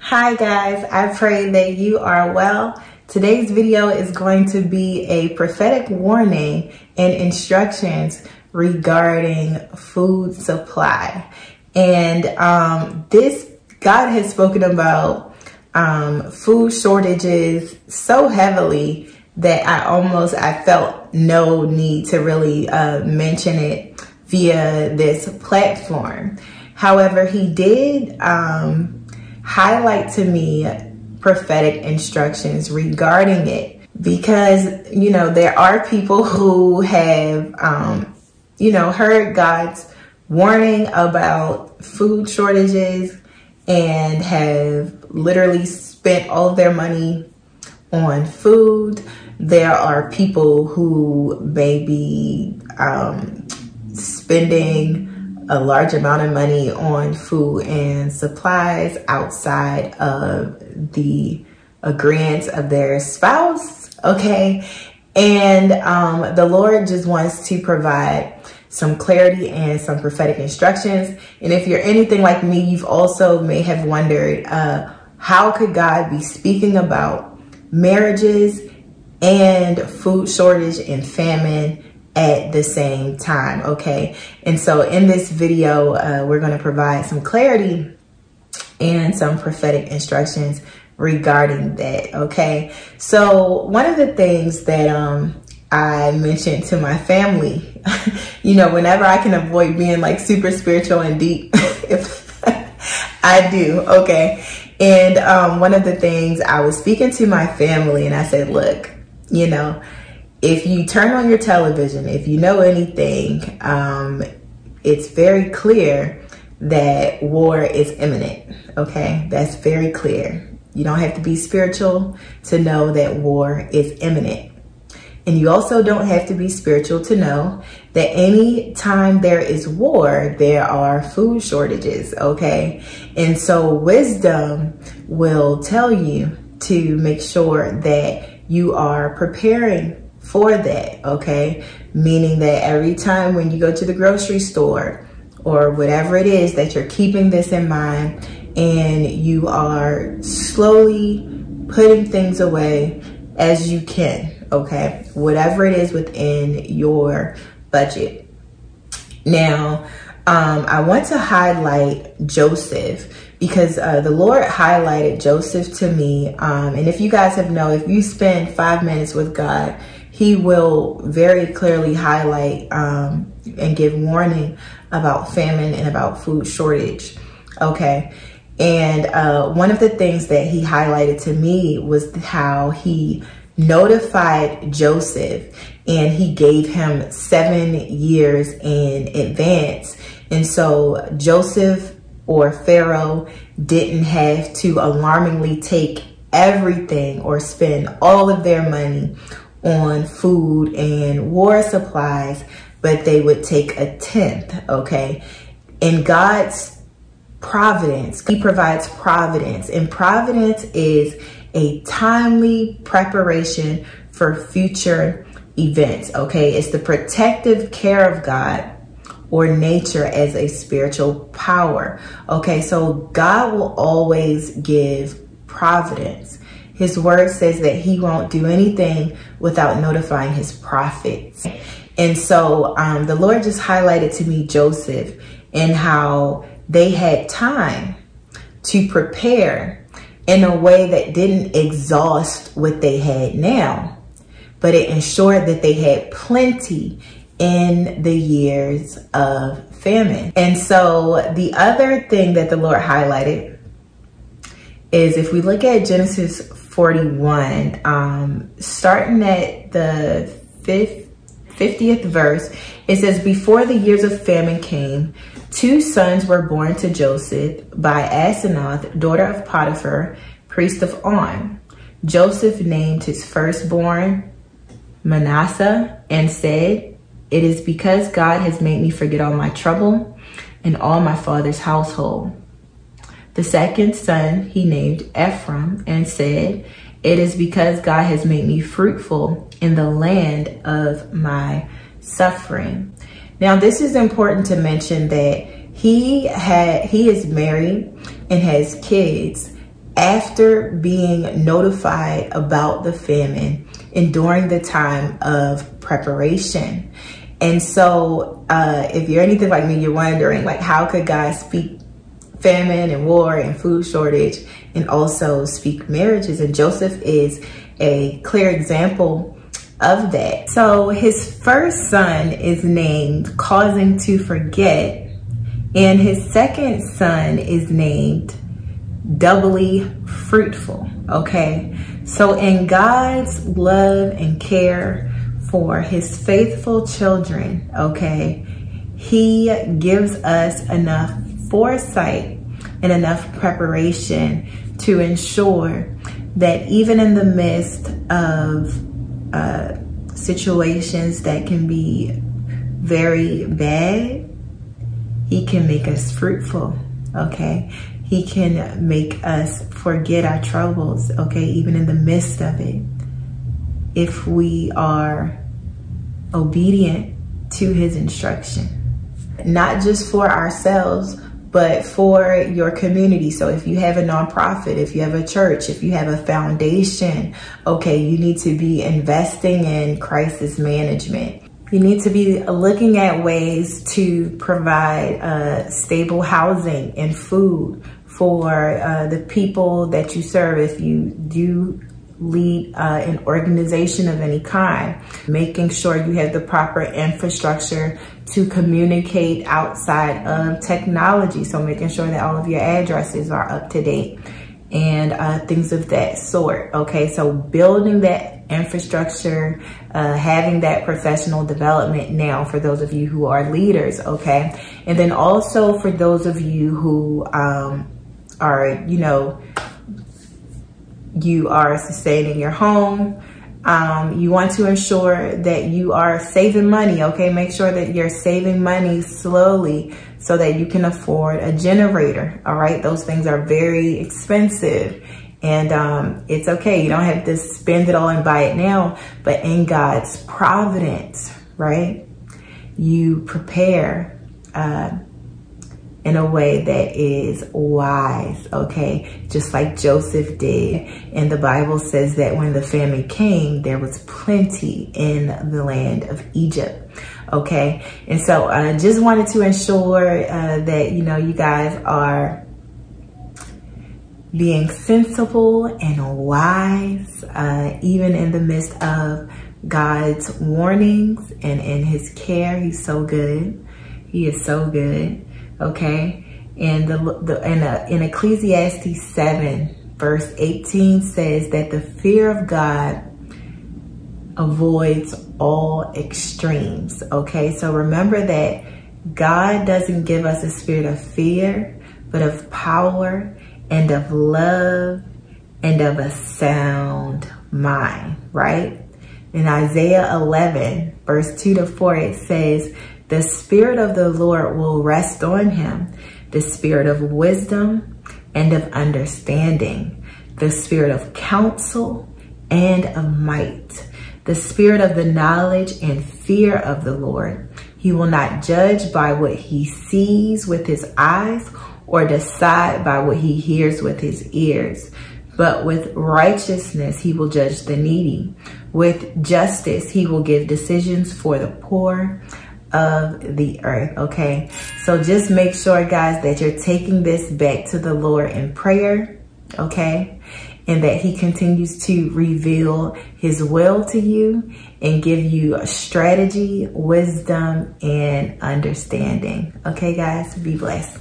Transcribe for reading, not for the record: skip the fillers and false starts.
Hi guys, I pray that you are well. Today's video is going to be a prophetic warning and instructions regarding food supply. And God has spoken about food shortages so heavily that I felt no need to really mention it via this platform. However, he did highlight to me prophetic instructions regarding it, because there are people who have heard God's warning about food shortages and have literally spent all of their money on food. There are people who may be spending a large amount of money on food and supplies outside of the agreement of their spouse, okay? And the Lord just wants to provide some clarity and some prophetic instructions. And if you're anything like me, you've also may have wondered, how could God be speaking about marriages and food shortage and famine at the same time, okay? And so in this video, we're going to provide some clarity and some prophetic instructions regarding that, okay? So one of the things that I mentioned to my family, whenever I can avoid being like super spiritual and deep, if I do, okay? And one of the things I was speaking to my family, and I said, look, if you turn on your television, if you know anything, it's very clear that war is imminent, okay? That's very clear. You don't have to be spiritual to know that war is imminent. And you also don't have to be spiritual to know that any time there is war, there are food shortages, okay? And so wisdom will tell you to make sure that you are preparing for that, okay? Meaning that every time when you go to the grocery store or whatever it is, that you're keeping this in mind and you are slowly putting things away as you can, okay? Whatever it is within your budget. Now, I want to highlight Joseph because the Lord highlighted Joseph to me. And if you guys if you spend 5 minutes with God, He will very clearly highlight and give warning about famine and about food shortage, okay? And one of the things that He highlighted to me was how He notified Joseph and He gave him 7 years in advance. And so Joseph or Pharaoh didn't have to alarmingly take everything or spend all of their money on food and war supplies, but they would take 1/10, okay? In God's providence, He provides providence, and providence is a timely preparation for future events, okay? It's the protective care of God or nature as a spiritual power, okay? So God will always give providence. His word says that He won't do anything without notifying His prophets. And so the Lord just highlighted to me Joseph and how they had time to prepare in a way that didn't exhaust what they had now, but it ensured that they had plenty in the years of famine. And so the other thing that the Lord highlighted is, if we look at Genesis 41, starting at the 50th verse, it says, before the years of famine came, 2 sons were born to Joseph by Asenath, daughter of Potiphar, priest of On. Joseph named his firstborn Manasseh and said, it is because God has made me forget all my trouble and all my father's household. The second son he named Ephraim and said, it is because God has made me fruitful in the land of my suffering. Now, this is important to mention that he is married and has kids after being notified about the famine and during the time of preparation. And so if you're anything like me, you're wondering, like, how could God speak famine and war and food shortage and also speak marriages? And Joseph is a clear example of that. So his first son is named Causing to Forget, and his second son is named Doubly Fruitful. Okay, so in God's love and care for his faithful children, okay, he gives us enough foresight and enough preparation to ensure that even in the midst of situations that can be very bad, he can make us fruitful. Okay, he can make us forget our troubles, okay, even in the midst of it, if we are obedient to his instruction. Not just for ourselves, but for your community. So if you have a nonprofit, if you have a church, if you have a foundation, okay, you need to be investing in crisis management. You need to be looking at ways to provide stable housing and food for the people that you serve. If you do lead an organization of any kind, making sure you have the proper infrastructure to communicate outside of technology. So making sure that all of your addresses are up to date and things of that sort. Okay, so building that infrastructure, having that professional development now for those of you who are leaders. Okay, and then also for those of you who are, you are sustaining your home. You want to ensure that you are saving money, okay? Make sure that you're saving money slowly so that you can afford a generator, all right? Those things are very expensive, and it's okay. You don't have to spend it all and buy it now, but in God's providence, right? You prepare in a way that is wise, okay? Just like Joseph did. And the Bible says that when the famine came, there was plenty in the land of Egypt, okay? And so I just wanted to ensure that, you guys are being sensible and wise, even in the midst of God's warnings and in his care. He's so good. He is so good. Okay, and in Ecclesiastes 7 verse 18 says that the fear of God avoids all extremes. Okay, so remember that God doesn't give us a spirit of fear, but of power and of love and of a sound mind, right? In Isaiah 11 verse 2-4 it says, the Spirit of the Lord will rest on him, the Spirit of wisdom and of understanding, the Spirit of counsel and of might, the Spirit of the knowledge and fear of the Lord. He will not judge by what he sees with his eyes or decide by what he hears with his ears, but with righteousness he will judge the needy. With justice he will give decisions for the poor of the earth. Okay, so just make sure, guys, that you're taking this back to the Lord in prayer, okay, and that he continues to reveal his will to you and give you a strategy, wisdom, and understanding. Okay, guys, be blessed.